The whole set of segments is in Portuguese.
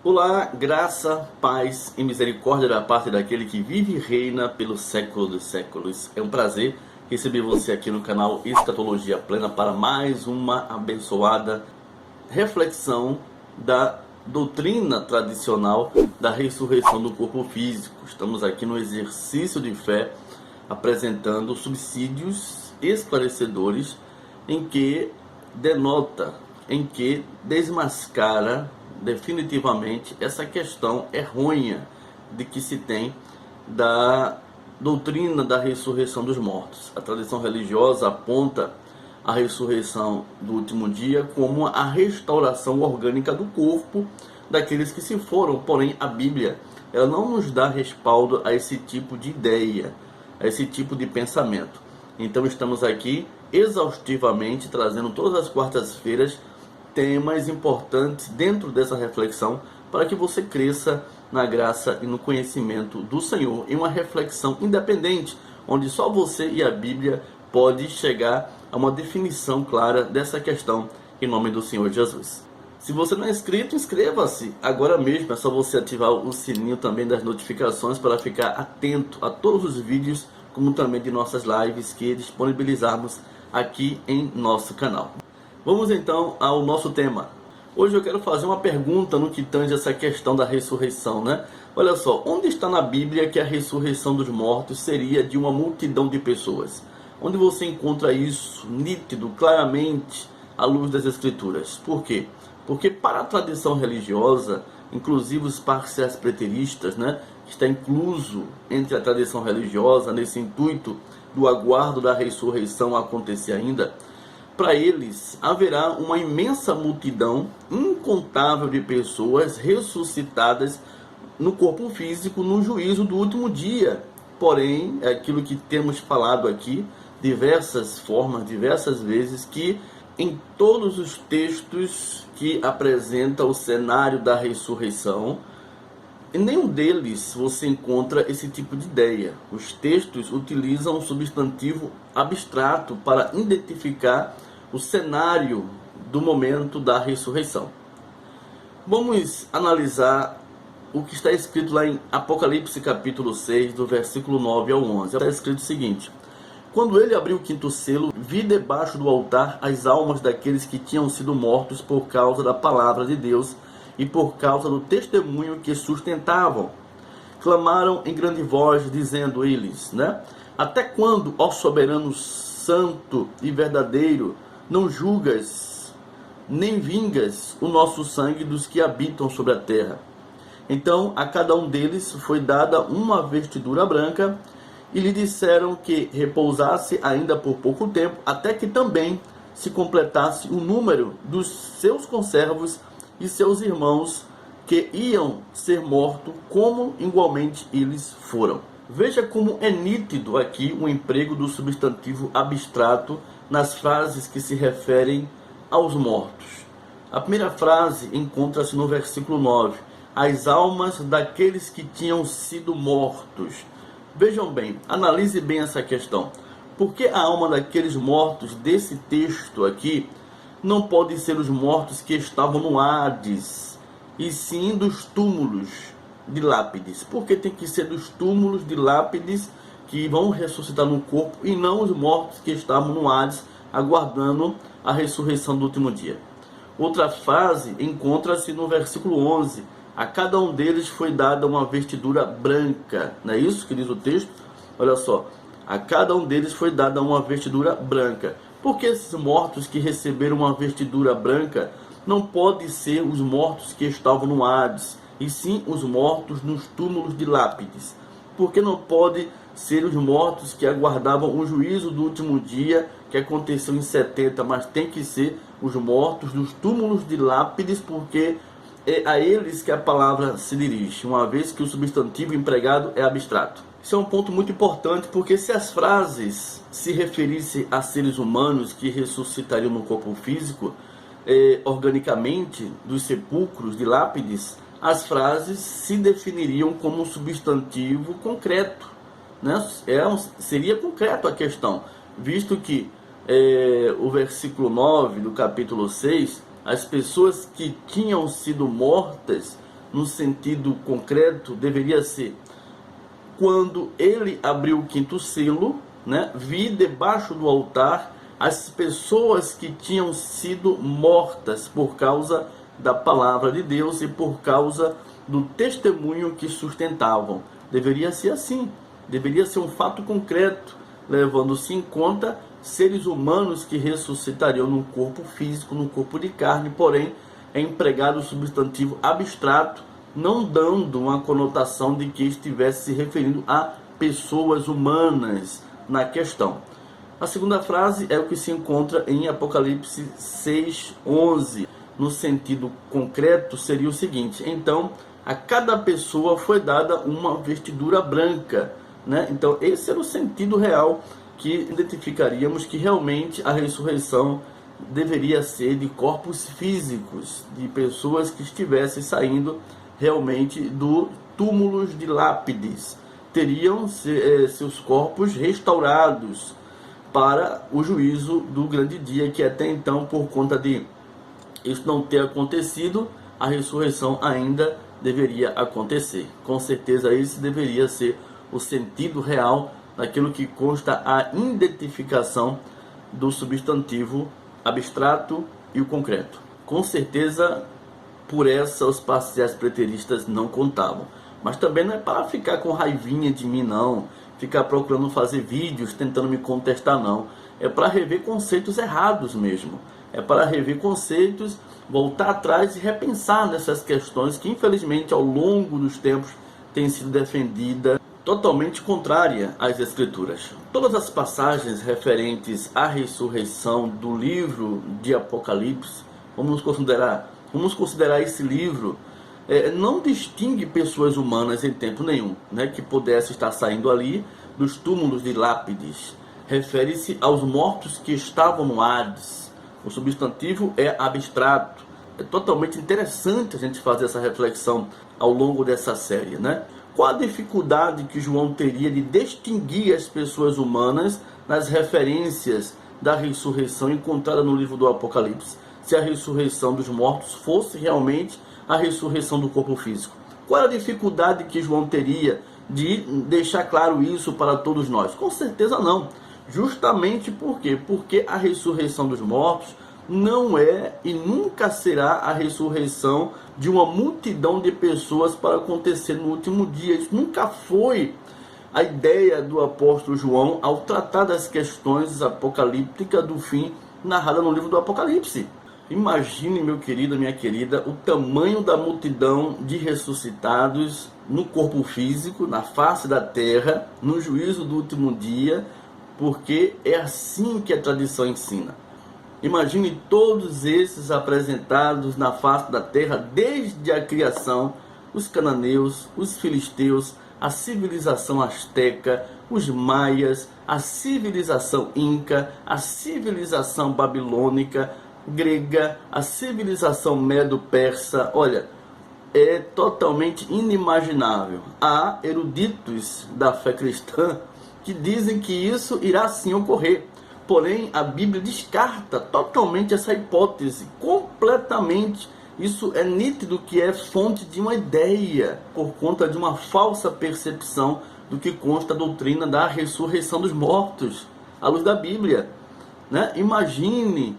Olá, graça, paz e misericórdia da parte daquele que vive e reina pelo século dos séculos. É um prazer receber você aqui no canal Escatologia Plena para mais uma abençoada reflexão da doutrina tradicional da ressurreição do corpo físico. Estamos aqui no exercício de fé apresentando subsídios esclarecedores em que denota, em que desmascara definitivamente essa questão errônea de que se tem da doutrina da ressurreição dos mortos. A tradição religiosa aponta a ressurreição do último dia como a restauração orgânica do corpo daqueles que se foram, porém a Bíblia ela não nos dá respaldo a esse tipo de ideia, a esse tipo de pensamento. Então estamos aqui exaustivamente trazendo todas as quartas-feiras temas importantes dentro dessa reflexão para que você cresça na graça e no conhecimento do Senhor, em uma reflexão independente, onde só você e a Bíblia pode chegar a uma definição clara dessa questão, em nome do Senhor Jesus. Se você não é inscrito, inscreva-se agora mesmo. É só você ativar o sininho também das notificações para ficar atento a todos os vídeos, como também de nossas lives que disponibilizarmos aqui em nosso canal. Vamos então ao nosso tema. Hoje eu quero fazer uma pergunta no que tange essa questão da ressurreição, né? Olha só, onde está na Bíblia que a ressurreição dos mortos seria de uma multidão de pessoas? Onde você encontra isso nítido, claramente, à luz das Escrituras? Por quê? Porque para a tradição religiosa, inclusive os parciais preteristas, né, que está incluso entre a tradição religiosa nesse intuito do aguardo da ressurreição acontecer ainda, para eles haverá uma imensa multidão incontável de pessoas ressuscitadas no corpo físico no juízo do último dia. Porém, é aquilo que temos falado aqui diversas formas, diversas vezes, que em todos os textos que apresentam o cenário da ressurreição, em nenhum deles você encontra esse tipo de ideia. Os textos utilizam um substantivo abstrato para identificar o cenário do momento da ressurreição. Vamos analisar o que está escrito lá em Apocalipse capítulo 6, do versículo 9 ao 11. Está escrito o seguinte: quando ele abriu o quinto selo, vi debaixo do altar as almas daqueles que tinham sido mortos por causa da palavra de Deus e por causa do testemunho que sustentavam. Clamaram em grande voz, dizendo eles, né? Até quando, ó soberano santo e verdadeiro, não julgas, nem vingas o nosso sangue dos que habitam sobre a terra? Então a cada um deles foi dada uma vestidura branca, e lhe disseram que repousasse ainda por pouco tempo, até que também se completasse o número dos seus conservos e seus irmãos que iam ser mortos, como igualmente eles foram. Veja como é nítido aqui o emprego do substantivo abstrato nas frases que se referem aos mortos. A primeira frase encontra-se no versículo 9: as almas daqueles que tinham sido mortos. Vejam bem, analise bem essa questão. Porque a alma daqueles mortos desse texto aqui não pode ser os mortos que estavam no Hades, e sim dos túmulos de lápides? Porque tem que ser dos túmulos de lápides que vão ressuscitar no corpo, e não os mortos que estavam no Hades aguardando a ressurreição do último dia. Outra frase encontra-se no versículo 11: a cada um deles foi dada uma vestidura branca. Não é isso que diz o texto? Olha só, a cada um deles foi dada uma vestidura branca. Porque esses mortos que receberam uma vestidura branca não podem ser os mortos que estavam no Hades, e sim os mortos nos túmulos de lápides? Porque não pode ser os mortos que aguardavam o juízo do último dia, que aconteceu em 70, mas tem que ser os mortos dos túmulos de lápides, porque é a eles que a palavra se dirige, uma vez que o substantivo empregado é abstrato. Isso é um ponto muito importante, porque se as frases se referissem a seres humanos que ressuscitariam no corpo físico, organicamente, dos sepulcros de lápides, as frases se definiriam como um substantivo concreto, né? Seria concreto a questão, visto que o versículo 9 do capítulo 6, as pessoas que tinham sido mortas no sentido concreto, deveria ser: quando ele abriu o quinto selo, né, vi debaixo do altar as pessoas que tinham sido mortas por causa da palavra de Deus e por causa do testemunho que sustentavam. Deveria ser assim, deveria ser um fato concreto, levando-se em conta seres humanos que ressuscitariam num corpo físico, num corpo de carne, porém é empregado o substantivo abstrato, não dando uma conotação de que estivesse se referindo a pessoas humanas na questão. A segunda frase é o que se encontra em Apocalipse 6:11. No sentido concreto seria o seguinte: então a cada pessoa foi dada uma vestidura branca, né? Então esse era o sentido real, que identificaríamos que realmente a ressurreição deveria ser de corpos físicos, de pessoas que estivessem saindo realmente do túmulos de lápides, teriam seus corpos restaurados para o juízo do grande dia, que até então, por conta de isso não ter acontecido, a ressurreição ainda deveria acontecer. Com certeza esse deveria ser o sentido real daquilo que consta a identificação do substantivo abstrato e o concreto. Com certeza, por essa os parciais preteristas não contavam. Mas também não é para ficar com raivinha de mim, não. Ficar procurando fazer vídeos tentando me contestar, não. É para rever conceitos errados mesmo. É para rever conceitos, voltar atrás e repensar nessas questões que, infelizmente, ao longo dos tempos, têm sido defendidas totalmente contrária às Escrituras. Todas as passagens referentes à ressurreição do livro de Apocalipse, vamos considerar esse livro, não distingue pessoas humanas em tempo nenhum, né, que pudesse estar saindo ali dos túmulos de lápides. Refere-se aos mortos que estavam no Hades. O substantivo é abstrato. É totalmente interessante a gente fazer essa reflexão ao longo dessa série, né? Qual a dificuldade que João teria de distinguir as pessoas humanas nas referências da ressurreição encontrada no livro do Apocalipse, se a ressurreição dos mortos fosse realmente a ressurreição do corpo físico? Qual a dificuldade que João teria de deixar claro isso para todos nós? Com certeza não. Justamente por quê? Porque a ressurreição dos mortos não é e nunca será a ressurreição de uma multidão de pessoas para acontecer no último dia. Isso nunca foi a ideia do apóstolo João ao tratar das questões apocalípticas do fim narrada no livro do Apocalipse. Imagine, meu querido, minha querida, o tamanho da multidão de ressuscitados no corpo físico, na face da terra, no juízo do último dia, porque é assim que a tradição ensina. Imagine todos esses apresentados na face da terra desde a criação: os cananeus, os filisteus, a civilização asteca, os maias, a civilização inca, a civilização babilônica, grega, a civilização medo-persa. Olha, é totalmente inimaginável. Há eruditos da fé cristã que dizem que isso irá sim ocorrer. Porém, a Bíblia descarta totalmente essa hipótese, completamente. Isso é nítido que é fonte de uma ideia, por conta de uma falsa percepção do que consta a doutrina da ressurreição dos mortos, à luz da Bíblia, né? Imagine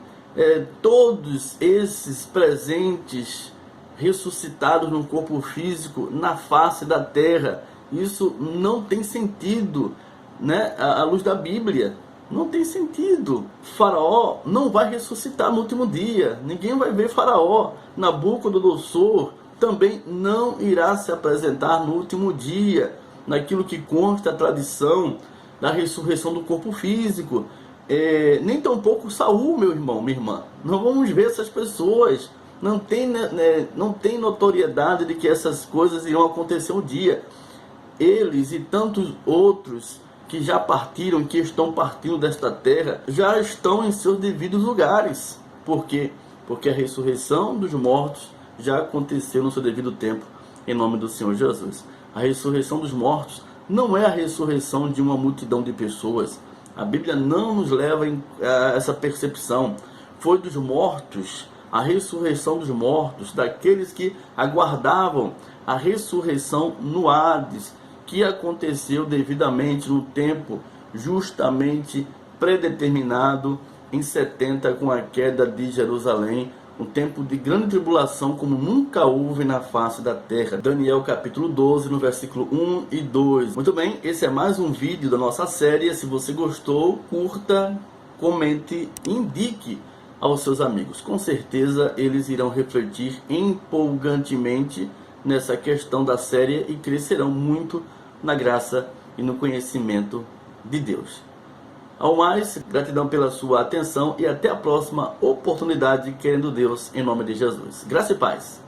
todos esses presentes ressuscitados no corpo físico na face da terra. Isso não tem sentido, né? À luz da Bíblia. Não tem sentido. Faraó não vai ressuscitar no último dia. Ninguém vai ver Faraó. Nabucodonosor também não irá se apresentar no último dia, naquilo que consta a tradição da ressurreição do corpo físico. Nem tampouco Saul, meu irmão, minha irmã. Não vamos ver essas pessoas. Não tem notoriedade de que essas coisas irão acontecer um dia. Eles e tantos outros que já partiram, que estão partindo desta terra, já estão em seus devidos lugares. Por quê? Porque a ressurreição dos mortos já aconteceu no seu devido tempo, em nome do Senhor Jesus. A ressurreição dos mortos não é a ressurreição de uma multidão de pessoas. A Bíblia não nos leva a essa percepção. Foi dos mortos a ressurreição dos mortos, daqueles que aguardavam a ressurreição no Hades, que aconteceu devidamente no tempo justamente predeterminado em 70 com a queda de Jerusalém, um tempo de grande tribulação como nunca houve na face da terra. Daniel capítulo 12, no versículo 1 e 2. Muito bem, esse é mais um vídeo da nossa série. Se você gostou, curta, comente, indique aos seus amigos. Com certeza eles irão refletir empolgantemente nessa questão da série e crescerão muito na graça e no conhecimento de Deus. Ao mais, gratidão pela sua atenção e até a próxima oportunidade, querendo Deus, em nome de Jesus. Graça e paz.